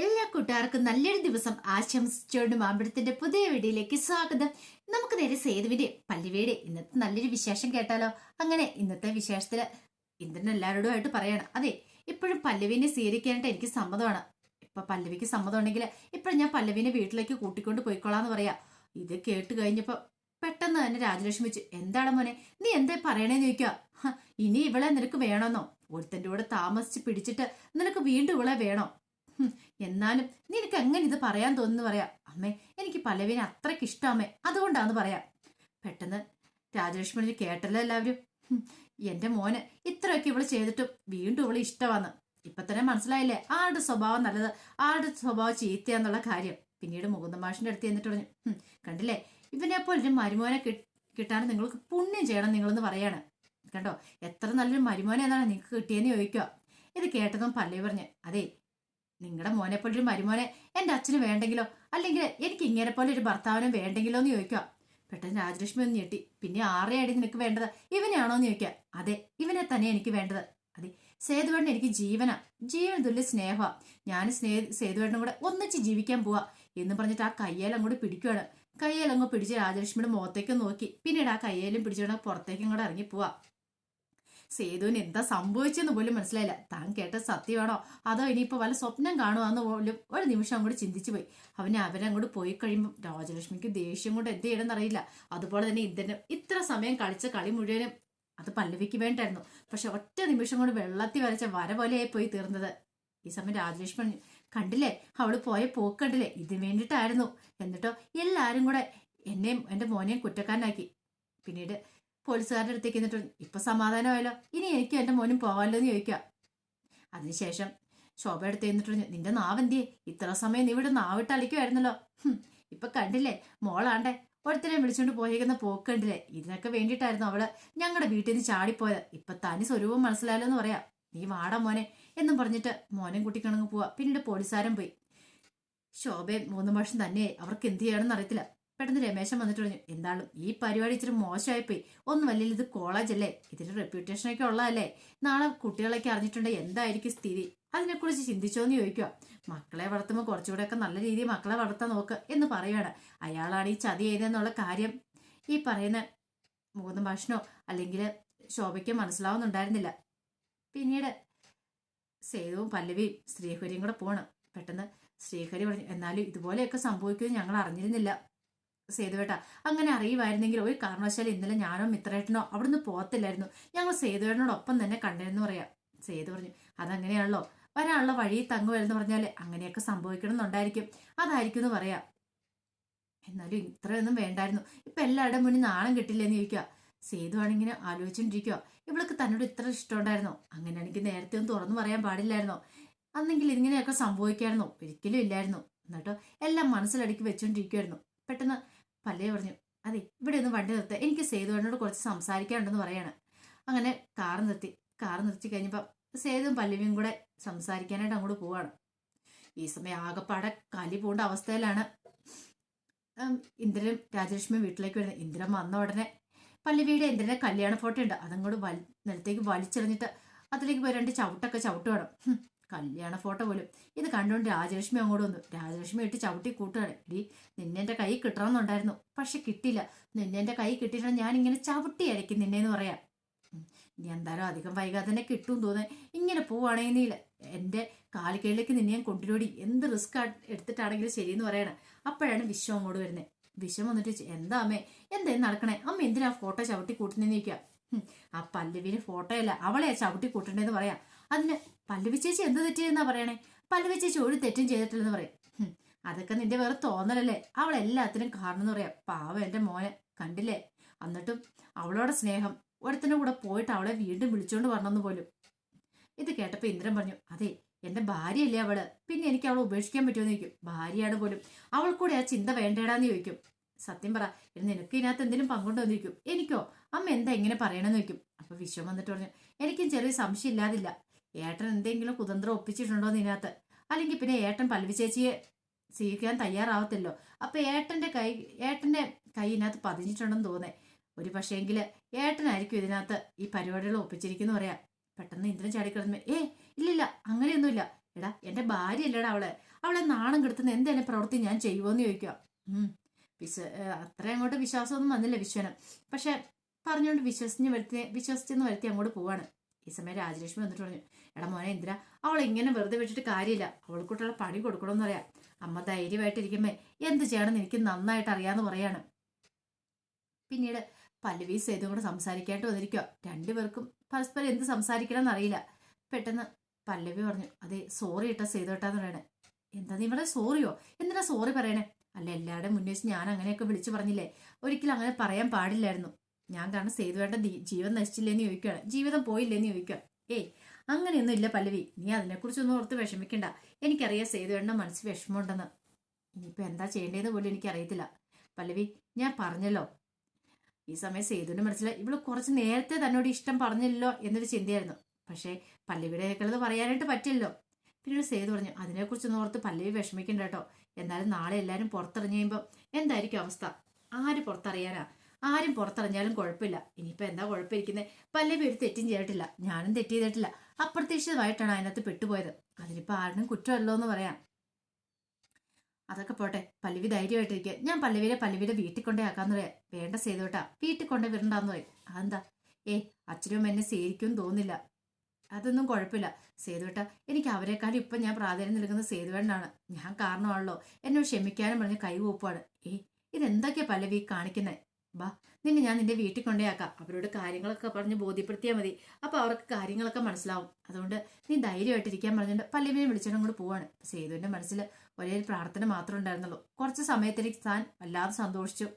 എല്ലാ കൂട്ടുകാർക്കും നല്ലൊരു ദിവസം ആശംസിച്ചുകൊണ്ട് മാമ്പഴത്തിന്റെ പുതിയ വീഡിയോയിലേക്ക് സ്വാഗതം. നമുക്ക് നേരെ സേതുവിന്റെ പല്ലുവേടെ ഇന്നത്തെ നല്ലൊരു വിശേഷം കേട്ടാലോ. അങ്ങനെ ഇന്നത്തെ വിശേഷത്തില് ഇന്ദ്രൻ എല്ലാവരോടുമായിട്ട് പറയാണ്, അതെ ഇപ്പോഴും പല്ലവിനെ സ്വീകരിക്കാനായിട്ട് എനിക്ക് സമ്മതമാണ്. ഇപ്പൊ പല്ലവിക്ക് സമ്മതം ഉണ്ടെങ്കിൽ ഇപ്പോഴും ഞാൻ പല്ലവിനെ വീട്ടിലേക്ക് കൂട്ടിക്കൊണ്ട് പോയിക്കോളാന്ന് പറയാ. ഇത് കേട്ട് കഴിഞ്ഞപ്പോ പെട്ടെന്ന് തന്നെ രാജലക്ഷ്മി വെച്ച്, എന്താണ് മോനെ നീ എന്താ പറയണേന്ന് ചോദിക്കുക. ഇനി ഇവളെ നിനക്ക് വേണമെന്നോ? ഒരുത്തന്റെ കൂടെ താമസിച്ച് പിടിച്ചിട്ട് നിനക്ക് വീണ്ടും ഇവളെ വേണോ? എന്നാലും നിനക്ക് എങ്ങനെ ഇത് പറയാൻ തോന്നുന്നു പറയാ. അമ്മേ എനിക്ക് പല്ലവിനെ അത്രയ്ക്ക് ഇഷ്ടമേ, അതുകൊണ്ടാന്ന് പറയാം. പെട്ടെന്ന് രാജലക്ഷ്മി കേട്ടല്ലോ എല്ലാവരും. എന്റെ മോന് ഇത്രയൊക്കെ ഇവള് ചെയ്തിട്ടും വീണ്ടും ഇവള് ഇഷ്ടമാന്ന് ഇപ്പൊ തന്നെ മനസ്സിലായില്ലേ ആരുടെ സ്വഭാവം നല്ലത്, ആരുടെ സ്വഭാവം ചീത്തയാന്നുള്ള കാര്യം. പിന്നീട് മുകുന്ദ മാഷിന്റെ അടുത്ത് എന്നിട്ട് പറഞ്ഞു, കണ്ടില്ലേ ഇവനെ പോലെ ഒരു മരുമോനെ കിട്ടാൻ നിങ്ങൾക്ക് പുണ്യം ചെയ്യണം നിങ്ങളെന്ന് പറയാണ്. കണ്ടോ എത്ര നല്ലൊരു മരുമോനെ എന്നാണ് നിങ്ങൾക്ക് കിട്ടിയെന്ന് ചോദിക്കുക. ഇത് കേട്ടതും പല്ലവി പറഞ്ഞു, അതെ നിങ്ങളുടെ മോനെ പോലെ ഒരു മരുമോനെ എന്റെ അച്ഛന് വേണ്ടെങ്കിലോ, അല്ലെങ്കിൽ എനിക്ക് ഇങ്ങനെ പോലെ ഒരു ഭർത്താവിനും വേണ്ടെങ്കിലോ എന്ന് ചോദിക്കുക. പെട്ടെന്ന് രാജലക്ഷ്മി ഒന്ന് ഞെട്ടി. പിന്നെ ആരെയാടി നിനക്ക് വേണ്ടത്, ഇവനെയാണോ എന്ന് ചോദിക്കുക. അതെ ഇവനെ തന്നെ എനിക്ക് വേണ്ടത്. അതെ സേതുവേട്ടൻ എനിക്ക് ജീവൻ തുല്യ സ്നേഹ. ഞാൻ സേതുവേട്ടനും കൂടെ ഒന്നിച്ച് ജീവിക്കാൻ പോവാ എന്ന് പറഞ്ഞിട്ട് ആ കയ്യേലും അങ്ങോട്ട് പിടിക്കുവാണ്. കയ്യേലങ്ങ് പിടിച്ച് രാജലക്ഷ്മിയുടെ മുഖത്തേക്ക് നോക്കി. പിന്നീട് ആ കയ്യേലും പിടിച്ചുകൊണ്ട് പുറത്തേക്കും കൂടെ ഇറങ്ങി പോവാ. സേതുവിന് എന്താ സംഭവിച്ചെന്ന് പോലും മനസ്സിലായില്ല. താൻ കേട്ട സത്യമാണോ അതോ ഇനിയിപ്പോ വല്ല സ്വപ്നം കാണുവാന്ന് പോലും ഒരു നിമിഷം അങ്ങോട്ട് ചിന്തിച്ചു പോയി. അവരങ്ങോട്ട് പോയി കഴിയുമ്പോൾ രാജലക്ഷ്മിക്ക് ദേഷ്യം കൊണ്ട് എന്ത് ചെയ്യണമെന്ന് അറിയില്ല. അതുപോലെ തന്നെ ഇന്ദ്രനും ഇത്ര സമയം കളിച്ച കളി മുഴുവനും അത് പല്ലവിക്ക് വേണ്ടായിരുന്നു. പക്ഷെ ഒറ്റ നിമിഷം കൊണ്ട് വെള്ളത്തിൽ വരച്ച വര പോലെയായി പോയി തീർന്നത്. ഈ സമയം രാജലക്ഷ്മി കണ്ടില്ലേ അവള് പോയ പോക്ക് കണ്ടില്ലേ, ഇതിന് വേണ്ടിയിട്ടായിരുന്നു. എന്നിട്ടോ എല്ലാരും കൂടെ എന്നെയും എന്റെ മോനെയും കുറ്റക്കാരനാക്കി. പിന്നീട് പോലീസുകാരുടെ അടുത്തേക്ക് എന്നിട്ട് ഇപ്പൊ സമാധാനമായല്ലോ, ഇനി എനിക്കും എന്റെ മോനും പോകാമല്ലോ എന്ന് ചോദിക്കുക. അതിനുശേഷം ശോഭ എടുത്ത് എന്നിട്ട് നിന്റെ നാവെന്തിയെ, ഇത്ര സമയം നീ ഇവിടെ നാവിട്ട് അളിക്കുമായിരുന്നല്ലോ. ഇപ്പൊ കണ്ടില്ലേ മോളാണ്ടേ ഒരുത്തരെ വിളിച്ചോണ്ട് പോയിരിക്കുന്ന പോക്ക് കണ്ടില്ലേ, ഇതിനൊക്കെ വേണ്ടിയിട്ടായിരുന്നു അവള് ഞങ്ങളുടെ വീട്ടിൽ നിന്ന് ചാടിപ്പോയത്. ഇപ്പൊ തനി സ്വരൂപം മനസ്സിലായല്ലോ എന്ന് പറയാ. നീ വാടാ മോനെ എന്നും പറഞ്ഞിട്ട് മോനെ കൂട്ടിക്കണങ്ങ് പോവാ. പിന്നീട് പോലീസുകാരൻ പോയി. ശോഭയും 3 വർഷം തന്നെയായി, അവർക്ക് എന്ത് ചെയ്യണമെന്ന് അറിയത്തില്ല. പെട്ടെന്ന് രമേശൻ വന്നിട്ട് പറഞ്ഞു, എന്താളും ഈ പരിപാടി ഇച്ചിരി മോശമായിപ്പോയി. ഒന്നുമല്ലേ ഇത് കോളേജ് അല്ലേ, ഇതിന്റെ റെപ്യൂട്ടേഷനൊക്കെ ഉള്ളതല്ലേ. നാളെ കുട്ടികളൊക്കെ അറിഞ്ഞിട്ടുണ്ടെങ്കിൽ എന്തായിരിക്കും സ്ഥിതി, അതിനെക്കുറിച്ച് ചിന്തിച്ചോന്ന് ചോദിക്കുക. മക്കളെ വളർത്തുമ്പോൾ കുറച്ചുകൂടെയൊക്കെ നല്ല രീതിയിൽ മക്കളെ വളർത്താൻ നോക്ക് എന്ന് പറയുകയാണ്. അയാളാണ് ഈ ചതി ചെയ്തെന്നുള്ള കാര്യം ഈ പറയുന്ന 3 ഭാഷനോ അല്ലെങ്കിൽ ശോഭയ്ക്കോ മനസ്സിലാവുന്നുണ്ടായിരുന്നില്ല. പിന്നീട് സേതുവും പല്ലവിയും ശ്രീഹരിയും കൂടെ പോകണം. പെട്ടെന്ന് ശ്രീഹരി പറഞ്ഞു, എന്നാലും ഇതുപോലെയൊക്കെ സംഭവിക്കുമെന്ന് ഞങ്ങൾ അറിഞ്ഞിരുന്നില്ല സേതുവേട്ട. അങ്ങനെ അറിയുമായിരുന്നെങ്കിൽ ഒരു കാരണവശാലും ഇന്നലെ ഞാനോ മിത്രേട്ടനോ അവിടുന്ന് പോകത്തില്ലായിരുന്നു, ഞങ്ങൾ സേതുവേട്ടനോടൊപ്പം തന്നെ കണ്ടിരുന്നു പറയാം. സേതു പറഞ്ഞു, അതങ്ങനെയാണല്ലോ, വരാനുള്ള വഴി തങ്ങുവല്ലെന്ന് പറഞ്ഞാല് അങ്ങനെയൊക്കെ സംഭവിക്കണം എന്നുണ്ടായിരിക്കും, അതായിരിക്കും എന്ന് പറയാം. എന്നാലും ഇത്രയൊന്നും വേണ്ടായിരുന്നു. ഇപ്പൊ എല്ലാവരുടെ മുന്നിൽ നാണം കിട്ടില്ലെന്ന് ചോദിക്കുക. സേതു ആണിങ്ങനെ ആലോചിച്ചോണ്ടിരിക്കുക, ഇവൾക്ക് തന്നോട് ഇത്ര ഇഷ്ടമുണ്ടായിരുന്നോ? അങ്ങനെയാണെങ്കിൽ നേരത്തെ ഒന്നും തുറന്നു പറയാൻ പാടില്ലായിരുന്നോ? അന്നെങ്കിൽ ഇങ്ങനെയൊക്കെ സംഭവിക്കായിരുന്നോ? ഒരിക്കലും ഇല്ലായിരുന്നു. എന്നിട്ടോ എല്ലാം മനസ്സിലടക്കി വെച്ചോണ്ടിരിക്കുവായിരുന്നു. പെട്ടെന്ന് പല്ലവി പറഞ്ഞു, അതെ ഇവിടെ ഒന്ന് വണ്ടി നിർത്തുക, എനിക്ക് സേതുവിനോട് കുറച്ച് സംസാരിക്കാനുണ്ടെന്ന് പറയാണ്. അങ്ങനെ കാർ നിർത്തി കഴിഞ്ഞപ്പോൾ സേതുവും പല്ലവിയും കൂടെ സംസാരിക്കാനായിട്ട് അങ്ങോട്ട് പോവാണ്. ഈ സമയം ആകെപ്പാടെ കലി പോകേണ്ട അവസ്ഥയിലാണ് ഇന്ദ്രനും രാജലക്ഷ്മിയും വീട്ടിലേക്ക് വരുന്നത്. ഇന്ദ്രൻ വന്ന ഉടനെ പല്ലവിയുടെ ഇന്ദ്രന്റെ കല്യാണ ഫോട്ടോ ഉണ്ട്, അതങ്ങോട്ട് നിലത്തേക്ക് വലിച്ചെറിഞ്ഞിട്ട് അതിലേക്ക് പോയി 2 ചവിട്ടൊക്കെ ചവിട്ടുവേണം. കല്യാണ ഫോട്ടോ പോലും. ഇത് കണ്ടുകൊണ്ട് രാജലക്ഷ്മി അങ്ങോട്ട് വന്നു. രാജലക്ഷ്മി ഇട്ട് ചവിട്ടി കൂട്ടുകയാണ്. ഇടി നിന്നെ എന്റെ കൈ കിട്ടണമെന്നുണ്ടായിരുന്നു, പക്ഷെ കിട്ടിയില്ല. നിന്നെ എന്റെ കൈ കിട്ടിയിട്ടാണ് ഞാൻ ഇങ്ങനെ ചവിട്ടി അരയ്ക്കും നിന്നെന്ന് പറയാം. ഇനി എന്തായാലും അധികം വൈകാതെ തന്നെ കിട്ടും തോന്നേ. ഇങ്ങനെ പോവാണെങ്കിൽ നീ എന്റെ കാലിക്കയിലേക്ക് നിന്നെ ഞാൻ കൊണ്ടുവരോടി, എന്ത് റിസ്ക് എടുത്തിട്ടാണെങ്കിലും ശരിയെന്ന് പറയണം. അപ്പോഴാണ് വിശ്വം അങ്ങോട്ട് വരുന്നത്. വിശ്വം വന്നിട്ട് എന്താ അമ്മേ എന്തേ നടക്കണേ, അമ്മ എന്തിനാ ഫോട്ടോ ചവിട്ടി കൂട്ടുന്നതെന്ന് ചോദിക്കുക. ആ പല്ലവിന് ഫോട്ടോ അല്ല അവളെയാ ചവിട്ടി കൂട്ടണ്ടേന്ന് പറയാം. അതിന് പല്ലവി ചേച്ചി എന്ത് തെറ്റിയെന്നാ പറയണേ? പല്ലവി ചേച്ചി ഒരു തെറ്റും ചെയ്തിട്ടില്ലെന്ന് പറയും. അതൊക്കെ നിന്റെ വേറെ തോന്നലല്ലേ, അവൾ എല്ലാത്തിനും കാരണം എന്ന് പറയാം. പാവം എന്റെ മോനെ കണ്ടില്ലേ, എന്നിട്ടും അവളോടെ സ്നേഹം, ഒരുത്തന്റെ കൂടെ പോയിട്ട് അവളെ വീണ്ടും വിളിച്ചോണ്ട് വരണമെന്ന് പോലും. ഇത് കേട്ടപ്പോ ഇന്ദ്രൻ പറഞ്ഞു, അതെ എന്റെ ഭാര്യയല്ലേ അവള്, പിന്നെ എനിക്ക് അവളെ ഉപേക്ഷിക്കാൻ പറ്റുമെന്ന് ചോദിക്കും. ഭാര്യയാണ് പോലും, അവൾ കൂടെ ആ ചിന്ത വേണ്ടേടാന്ന് ചോദിക്കും. സത്യം പറ നിനക്ക് ഇതിനകത്ത് എന്തെങ്കിലും പങ്കുണ്ടോന്ന് ചോദിക്കും. എനിക്കോ അമ്മ എന്താ ഇങ്ങനെ പറയണമെന്ന് ചോദിക്കും. അപ്പൊ വിശ്വം വന്നിട്ട് പറഞ്ഞു, എനിക്കും ചെറിയ സംശയം ഇല്ലാതില്ല, ഏട്ടൻ എന്തെങ്കിലും കുതന്ത്രം ഒപ്പിച്ചിട്ടുണ്ടോ ഇതിനകത്ത്, അല്ലെങ്കിൽ പിന്നെ ഏട്ടൻ പല്ലവി ചേച്ചിയെ സ്വീകരിക്കാൻ തയ്യാറാവത്തില്ലോ. അപ്പൊ ഏട്ടന്റെ കൈ ഇതിനകത്ത് പതിഞ്ഞിട്ടുണ്ടെന്ന് തോന്നേ. ഒരു പക്ഷേങ്കില് ഏട്ടനായിരിക്കും ഇതിനകത്ത് ഈ പരിപാടികൾ ഒപ്പിച്ചിരിക്കുന്നു പറയാം. പെട്ടെന്ന് ഇന്ദ്രൻ ചാടിക്കിടന്നു, ഇല്ലില്ല അങ്ങനെയൊന്നുമില്ല, എടാ എന്റെ ഭാര്യ അല്ലടാ അവളെ നാണം കെടുത്തുന്ന എന്തെങ്കിലും പ്രവൃത്തി ഞാൻ ചെയ്യുമോന്ന് ചോദിക്കുക. വിശ്വ അത്ര അങ്ങോട്ട് വിശ്വാസമൊന്നും വന്നില്ല വിശ്വന്. പക്ഷെ പറഞ്ഞുകൊണ്ട് വിശ്വസിച്ചെന്ന് വരുത്തി അങ്ങോട്ട് പോവാണ്. ഈ സമയം രാജലക്ഷ്മി വന്നിട്ട് പറഞ്ഞു, എടാ മോനെ എന്തിനാ അവളെ ഇങ്ങനെ വെറുതെ വിട്ടിട്ട് കാര്യമില്ല, അവൾക്കൂട്ടുള്ള പണി കൊടുക്കണമെന്ന് പറയാം. അമ്മ ധൈര്യമായിട്ടിരിക്കുമ്പോ എന്ത് ചെയ്യണമെന്ന് എനിക്ക് നന്നായിട്ട് അറിയാന്ന് പറയാണ്. പിന്നീട് പല്ലവി സേതും കൂടെ സംസാരിക്കാനായിട്ട് വന്നിരിക്കുക. രണ്ടുപേർക്കും പരസ്പരം എന്ത് സംസാരിക്കണം എന്നറിയില്ല. പെട്ടെന്ന് പല്ലവി പറഞ്ഞു, അതെ സോറി ഇട്ടാ സേതുട്ടാന്ന് പറയണേ. എന്താ നീ ഇവിടെ സോറിയോ? എന്തിനാ സോറി പറയണേ? അല്ല എല്ലാവരുടെയും മുന്നേ വെച്ച് ഞാൻ അങ്ങനെയൊക്കെ വിളിച്ചു പറഞ്ഞില്ലേ, ഒരിക്കലും അങ്ങനെ പറയാൻ പാടില്ലായിരുന്നു. ഞാൻ കാരണം സേതുവേട്ട ജീവൻ നശിച്ചില്ലേന്ന് ചോദിക്കുകയാണ്, ജീവിതം പോയില്ലേന്ന് ചോദിക്കുക. ഏയ് അങ്ങനെയൊന്നും ഇല്ല പല്ലവി, നീ അതിനെക്കുറിച്ചൊന്നും ഓർത്ത് വിഷമിക്കണ്ട. എനിക്കറിയാം സേതുവേട്ടൻ്റെ മനസ്സ് വിഷമമുണ്ടെന്ന്. ഇനിയിപ്പോ എന്താ ചെയ്യേണ്ടതെന്ന് പോലും എനിക്കറിയത്തില്ല പല്ലവി. ഞാൻ പറഞ്ഞല്ലോ. ഈ സമയം സേതുവിന്റെ മനസ്സിലായി ഇവള് കുറച്ച് നേരത്തെ തന്നോട് ഇഷ്ടം പറഞ്ഞില്ലല്ലോ എന്നൊരു ചിന്തയായിരുന്നു. പക്ഷേ പല്ലവിയുടെ കേൾക്കുന്നത് പറയാനായിട്ട് പറ്റില്ലല്ലോ. പിന്നീട് സേതു പറഞ്ഞു, അതിനെക്കുറിച്ചൊന്നും ഓർത്ത് പല്ലവി വിഷമിക്കണ്ട കേട്ടോ. എന്നാലും നാളെ എല്ലാവരും പുറത്തിറങ്ങി കഴിയുമ്പോൾ എന്തായിരിക്കും അവസ്ഥ? ആര് പുറത്തറിയാനാ? ആരും പുറത്തിറങ്ങിയാലും കുഴപ്പമില്ല. ഇനിയിപ്പോൾ എന്താ കുഴപ്പമിരിക്കുന്നത്? പല്ലവി ഒരു തെറ്റും ചെയ്തിട്ടില്ല, ഞാനും തെറ്റ് ചെയ്തിട്ടില്ല. അപ്രതീക്ഷിതമായിട്ടാണ് അതിനകത്ത് പെട്ടുപോയത്. അതിനിപ്പോൾ ആരും കുറ്റമല്ലോ എന്ന് പറയാം. അതൊക്കെ പോട്ടെ, പല്ലവി ധൈര്യമായിട്ടിരിക്കുക. ഞാൻ പല്ലവിയുടെ വീട്ടിൽ കൊണ്ടേ ആക്കാന്ന് പറയാം. വേണ്ട സേതുവേട്ടാ, വീട്ടിൽ കൊണ്ടേ വിടണ്ടാന്ന് പറയും. അതെന്താ? അച്ഛനും എന്നെ സ്വീകരിക്കും തോന്നില്ല. അതൊന്നും കുഴപ്പമില്ല സേതുവേട്ട, എനിക്ക് അവരെക്കാളും ഇപ്പം ഞാൻ പ്രാധാന്യം നൽകുന്ന സേതുവേട്ടനാണ്. ഞാൻ കാരണമാണല്ലോ. എന്നോട് ക്ഷമിക്കാനും പറഞ്ഞ് കൈകൂപ്പാണ്. ഇതെന്തൊക്കെയാ പല്ലവി കാണിക്കുന്നത്? ബാ, നിന്നെ ഞാൻ നിന്റെ വീട്ടിൽ കൊണ്ടേയാക്കാം. അവരോട് കാര്യങ്ങളൊക്കെ പറഞ്ഞ് ബോധ്യപ്പെടുത്തിയാൽ മതി. അപ്പൊ അവർക്ക് കാര്യങ്ങളൊക്കെ മനസ്സിലാവും. അതുകൊണ്ട് നീ ധൈര്യമായിട്ടിരിക്കാൻ പറഞ്ഞിട്ട് പല്ലവിനെ വിളിച്ചിട്ടും കൂടെ പോവാണ്. സേതുവിന്റെ മനസ്സിൽ ഒരേ ഒരു പ്രാർത്ഥന മാത്രമേ ഉണ്ടായിരുന്നുള്ളൂ. കുറച്ച് സമയത്തേക്ക് താൻ വല്ലാതെ സന്തോഷിച്ചു.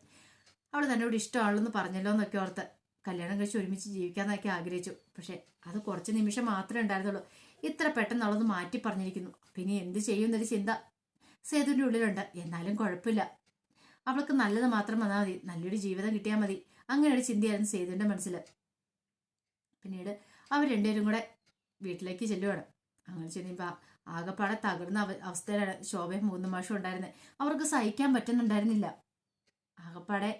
അവൾ തന്നോട് ഇഷ്ടമാണെന്ന് പറഞ്ഞല്ലോ എന്നൊക്കെ ഓർത്ത് കല്യാണം കഴിച്ച് ഒരുമിച്ച് ജീവിക്കാന്നൊക്കെ ആഗ്രഹിച്ചു. പക്ഷെ അത് കുറച്ച് നിമിഷം മാത്രമേ ഉണ്ടായിരുന്നുള്ളൂ. ഇത്ര പെട്ടെന്ന് അവളൊന്ന് മാറ്റി പറഞ്ഞിരിക്കുന്നു. പിന്നെ എന്ത് ചെയ്യുന്നൊരു ചിന്ത സേതുവിന്റെ ഉള്ളിലുണ്ട്. എന്നാലും കുഴപ്പമില്ല, അവൾക്ക് നല്ലത് മാത്രം വന്നാൽ മതി, നല്ലൊരു ജീവിതം കിട്ടിയാൽ മതി. അങ്ങനെ ഒരു ചിന്തയായിരുന്നു സേതുവിന്റെ മനസ്സിൽ. പിന്നീട് അവർ രണ്ടുപേരും കൂടെ വീട്ടിലേക്ക് ചെല്ലുവാണ്. അങ്ങനെ ചെല്ലുമ്പോൾ ആകെപ്പാടെ തകർന്ന അവസ്ഥയിലാണ് ശോഭയും മൂന്നും മാഷും ഉണ്ടായിരുന്നത്. അവർക്ക് സഹിക്കാൻ പറ്റുന്നുണ്ടായിരുന്നില്ല. ആകെപ്പാടെ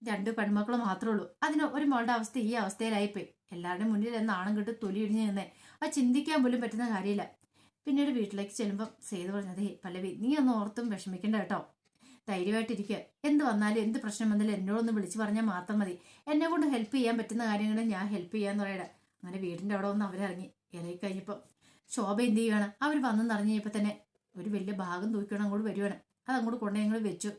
2 പെൺമക്കൾ മാത്രമേ ഉള്ളൂ. അതിന് ഒരു മോളുടെ അവസ്ഥ ഈ അവസ്ഥയിലായിപ്പോയി. എല്ലാവരുടെയും മുന്നിൽ നാണം കിട്ടി തൊലി ഇടിഞ്ഞ് നിന്നേ. അത് ചിന്തിക്കാൻ പോലും പറ്റുന്ന കാര്യമില്ല. പിന്നീട് വീട്ടിലേക്ക് ചെല്ലുമ്പം സേതു പറഞ്ഞത്, പല്ലവി നീ ഒന്നും ഓർത്തും വിഷമിക്കണ്ട കേട്ടോ, ധൈര്യമായിട്ടിരിക്കുക. എന്ത് വന്നാലും എന്ത് പ്രശ്നം വന്നാലും എന്നോടൊന്ന് വിളിച്ചു പറഞ്ഞാൽ മാത്രം മതി. എന്നെ കൊണ്ട് ഹെൽപ്പ് ചെയ്യാൻ പറ്റുന്ന കാര്യങ്ങൾ ഞാൻ ഹെൽപ്പ് ചെയ്യാന്ന് പറയട്ടെ. അങ്ങനെ വീടിന്റെ അവിടെ വന്ന് അവരിറങ്ങി. ഇറങ്ങി കഴിഞ്ഞപ്പോൾ ശോഭ എന്ത് ചെയ്യുകയാണ്? അവർ വന്നെന്ന് അറിഞ്ഞു കഴിഞ്ഞപ്പോൾ തന്നെ ഒരു വലിയ ഭാഗം തൂക്കിക്കണം അങ്ങോട്ട് വരുവാണ്. അതങ്ങോട്ട് കൊണ്ടു ഞങ്ങൾ വെച്ചു.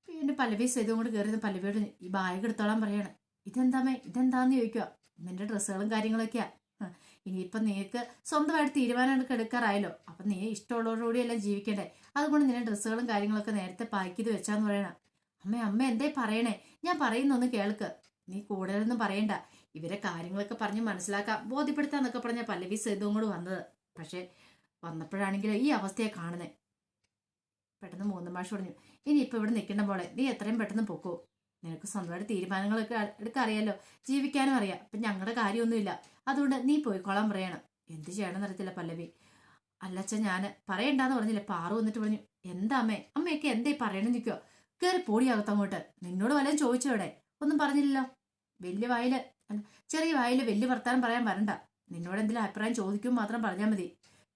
പിന്നെ പല്ലവി സേതു അങ്ങോട്ട് കയറിയത് പല്ലവിയോട് ഈ ബാഗ് എടുത്തോളാൻ പറയാണ്. ഇതെന്താന്ന് ചോദിക്കുക. നിന്റെ ഡ്രസ്സുകളും കാര്യങ്ങളൊക്കെയാ. ഇനിയിപ്പം നീക്ക് സ്വന്തമായിട്ട് തീരുമാനം എടുക്കാറായല്ലോ. അപ്പൊ നീ ഇഷ്ടമുള്ളവരോടെല്ലാം ജീവിക്കണ്ടേ. അതുകൊണ്ട് നിന്റെ ഡ്രസ്സുകളും കാര്യങ്ങളൊക്കെ നേരത്തെ പാക്ക് ചെയ്ത് വെച്ചാന്ന് പറയണ. അമ്മ എന്തേ പറയണേ? ഞാൻ പറയുന്നൊന്ന് കേൾക്ക്. നീ കൂടുതലൊന്നും പറയണ്ട. ഇവരെ കാര്യങ്ങളൊക്കെ പറഞ്ഞ് മനസ്സിലാക്കാം, ബോധ്യപ്പെടുത്താന്നൊക്കെ പറഞ്ഞ പല്ലവി സേതുവും കൂടെ വന്നത്. പക്ഷെ വന്നപ്പോഴാണെങ്കിൽ ഈ അവസ്ഥയെ കാണുന്നേ. പെട്ടെന്ന് മൂന്ന് മാഷ് പറഞ്ഞു, ഇനിയിപ്പോൾ ഇവിടെ നിൽക്കേണ്ട പോലെ നീ എത്രയും പെട്ടെന്ന് പൊക്കോ. നിനക്ക് സ്വന്തമായിട്ട് തീരുമാനങ്ങളൊക്കെ എടുക്കാൻ അറിയാലോ, ജീവിക്കാനും അറിയാം. അപ്പം ഞങ്ങളുടെ കാര്യമൊന്നുമില്ല. അതുകൊണ്ട് നീ പോയിക്കോളാൻ പറയണം. എന്ത് ചെയ്യണമെന്ന് അറിയത്തില്ല പല്ലവി. അല്ലച്ച ഞാൻ പറയണ്ടെന്ന് പറഞ്ഞില്ലേ. പാറു വന്നിട്ട് പറഞ്ഞു, എന്താ അമ്മയൊക്കെ എന്തേ പറയണെന്ന് നിൽക്കോ? കയറി പോടിയാകത്ത് അങ്ങോട്ട്. നിന്നോട് വല്ലതും ചോദിച്ചോടെ? ഒന്നും പറഞ്ഞില്ലല്ലോ. വലിയ വായില് ചെറിയ വായില് വലിയ വർത്താനം പറയാൻ വരണ്ട. നിന്നോട് എന്തെങ്കിലും അഭിപ്രായം ചോദിക്കും മാത്രം പറഞ്ഞാൽ മതി.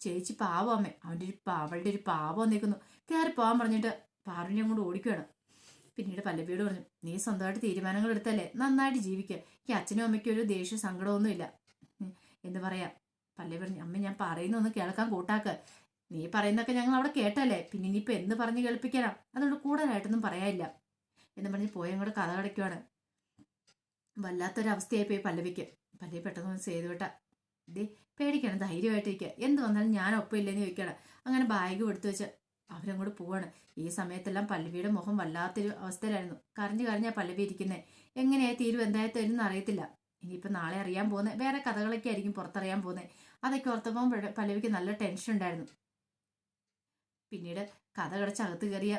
ചേച്ചി പാവം അവളുടെ ഒരു പാവം വന്നേക്കുന്നു. കയറി പോകാൻ പറഞ്ഞിട്ട് പാറുവിനെ അങ്ങോട്ട് ഓടിക്കുകയാണ്. പിന്നീട് പല്ലവിയോട് പറഞ്ഞു, നീ സ്വന്തമായിട്ട് തീരുമാനങ്ങൾ എടുത്തല്ലേ, നന്നായിട്ട് ജീവിക്കുക. ഈ അച്ഛനും അമ്മയ്ക്കും ഒരു ദേഷ്യ സങ്കടമൊന്നുമില്ല എന്ന് പറയാം. പല്ലവി പറഞ്ഞു, അമ്മ ഞാൻ പറയുന്നൊന്ന് കേൾക്കാൻ കൂട്ടാക്ക്. നീ പറയുന്നൊക്കെ ഞങ്ങൾ അവിടെ കേട്ടല്ലേ, പിന്നെ ഇനിയിപ്പോൾ എന്ത് പറഞ്ഞ് കേൾപ്പിക്കാനാ? അതുകൊണ്ട് കൂടുതലായിട്ടൊന്നും പറയാനില്ല എന്ന് പറഞ്ഞ് പോയും കൂടെ കഥ കടയ്ക്കുവാണ്. വല്ലാത്തൊരവസ്ഥയായി പോയി പല്ലവിക്ക്. പല്ലവി പെട്ടെന്ന് സേതുവിട്ട ഇതേ പേടിക്കണം, ധൈര്യമായിട്ടിരിക്കുക. എന്ത് വന്നാലും ഞാൻ ഒപ്പമില്ലെന്ന് ചോദിക്കണം. അങ്ങനെ ബാഗ് എടുത്തു വെച്ച് അവരങ്ങോട്ട് പോവാണ്. ഈ സമയത്തെല്ലാം പല്ലവിയുടെ മുഖം വല്ലാത്തൊരു അവസ്ഥയിലായിരുന്നു. കരഞ്ഞാ പല്ലവി ഇരിക്കുന്നത്. എങ്ങനെയായി തീരും എന്തായി തരുമെന്ന് അറിയത്തില്ല. ഇനിയിപ്പോൾ നാളെ അറിയാൻ പോകുന്നത് വേറെ കഥകളൊക്കെ ആയിരിക്കും പുറത്തറിയാൻ പോകുന്നത്. അതൊക്കെ ഓർത്തപ്പോൾ പല്ലവിക്ക് നല്ല ടെൻഷൻ ഉണ്ടായിരുന്നു. പിന്നീട് കഥ കടച്ച് അകത്ത് കയറിയ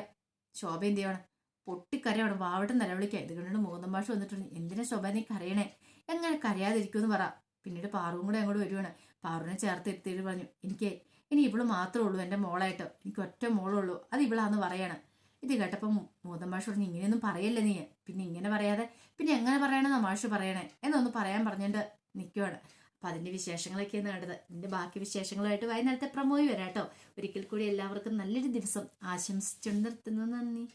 ശോഭ എന്ത് ചെയ്യണം? പൊട്ടിക്കരയാണ്, വാവട്ടം നിലവിളിക്കുക. ഇത് കണ്ടിട്ട് മൂന്നും ഭാഷ വന്നിട്ടുണ്ട്. എന്തിനാ ശോഭ നീ കരയണേ? എങ്ങനെ കരയാതിരിക്കുമെന്ന് പറ. പിന്നീട് പാറുവും കൂടെ അങ്ങോട്ട് വരുവാണ്. പാറുവിനെ ചേർത്ത് ഇരുത്തിയിട്ട് പറഞ്ഞു, ഇനി ഇവള് മാത്രമേ ഉള്ളൂ എൻ്റെ മോളായിട്ട്. എനിക്ക് ഒറ്റ മോളുള്ളൂ, അത് ഇവളാന്ന് പറയാണ്. ഇത് കേട്ടപ്പോൾ മൂതം മാഷ് പറഞ്ഞു, ഇങ്ങനെയൊന്നും പറയല്ലേ നീ. പിന്നെ ഇങ്ങനെ പറയാതെ പിന്നെ എങ്ങനെ പറയണമെന്നാ മാഷ് പറയണേ എന്നൊന്ന് പറയാൻ പറഞ്ഞിട്ട് നിൽക്കുവാണ്. അപ്പൊ അതിന്റെ വിശേഷങ്ങളൊക്കെയാണ് കണ്ടത്. ഇതിന്റെ ബാക്കി വിശേഷങ്ങളുമായിട്ട് വൈകുന്നേരത്തെ പ്രമോയി വരാട്ടോ. ഒരിക്കൽ കൂടി എല്ലാവർക്കും നല്ലൊരു ദിവസം ആശംസിച്ചു നിർത്തുന്നു. നന്ദി.